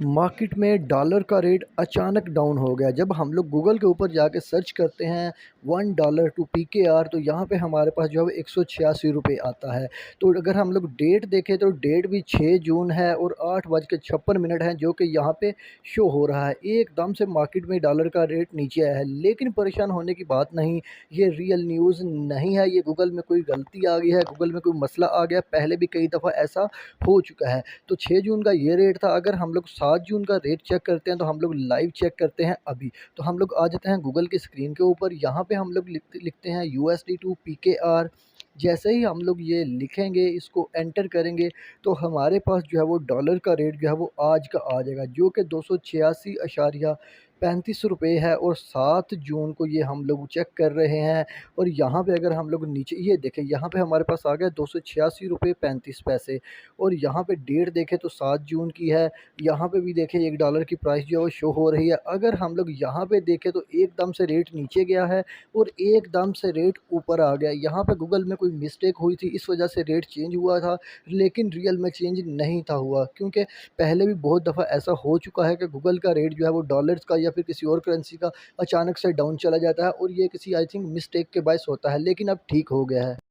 Market में dollar का rate अचानक डाउन हो गया। जब हम लोग गूगल के ऊपर जाके सर्च करते हैं $1 टू पीकेआर, तो यहाँ पे हमारे पास जो है वो 186 रुपये आता है। तो अगर हम लोग डेट देखें तो डेट भी 6 जून है और 8:56 है जो कि यहाँ पे शो हो रहा है। एकदम से मार्केट में डॉलर का रेट नीचे आया है, लेकिन परेशान होने की बात नहीं। ये रियल न्यूज़ नहीं है, ये गूगल में कोई गलती आ गई है, गूगल में कोई मसला आ गया। पहले भी कई दफ़ा ऐसा हो चुका है। तो 6 जून का ये रेट था। अगर हम लोग 7 जून का रेट चेक करते हैं तो हम लोग लाइव चेक करते हैं अभी। तो हम लोग आ जाते हैं गूगल की स्क्रीन के ऊपर, यहाँ पे हम लोग लिखते लिखते हैं यूएसडी टू पीकेआर। जैसे ही हम लोग ये लिखेंगे, इसको एंटर करेंगे, तो हमारे पास जो है वो डॉलर का रेट जो है वो आज का आ जाएगा, जो कि 286.35 रुपये है। और 7 जून को ये हम लोग चेक कर रहे हैं। और यहाँ पे अगर हम लोग नीचे ये देखें, यहाँ पे हमारे पास आ गया 286.35 रुपये। और यहाँ पे डेट देखें तो 7 जून की है। यहाँ पे भी देखें $1 की प्राइस जो है वो शो हो रही है। अगर हम लोग यहाँ पे देखें तो एकदम से रेट नीचे गया है और एकदम से रेट ऊपर आ गया। यहाँ पे गूगल में कोई मिस्टेक हुई थी, इस वजह से रेट चेंज हुआ था, लेकिन रियल में चेंज नहीं था हुआ, क्योंकि पहले भी बहुत दफ़ा ऐसा हो चुका है कि गूगल का रेट जो है वो डॉलर्स का या फिर किसी और करेंसी का अचानक से डाउन चला जाता है, और ये किसी आई थिंक मिस्टेक के बायस होता है, लेकिन अब ठीक हो गया है।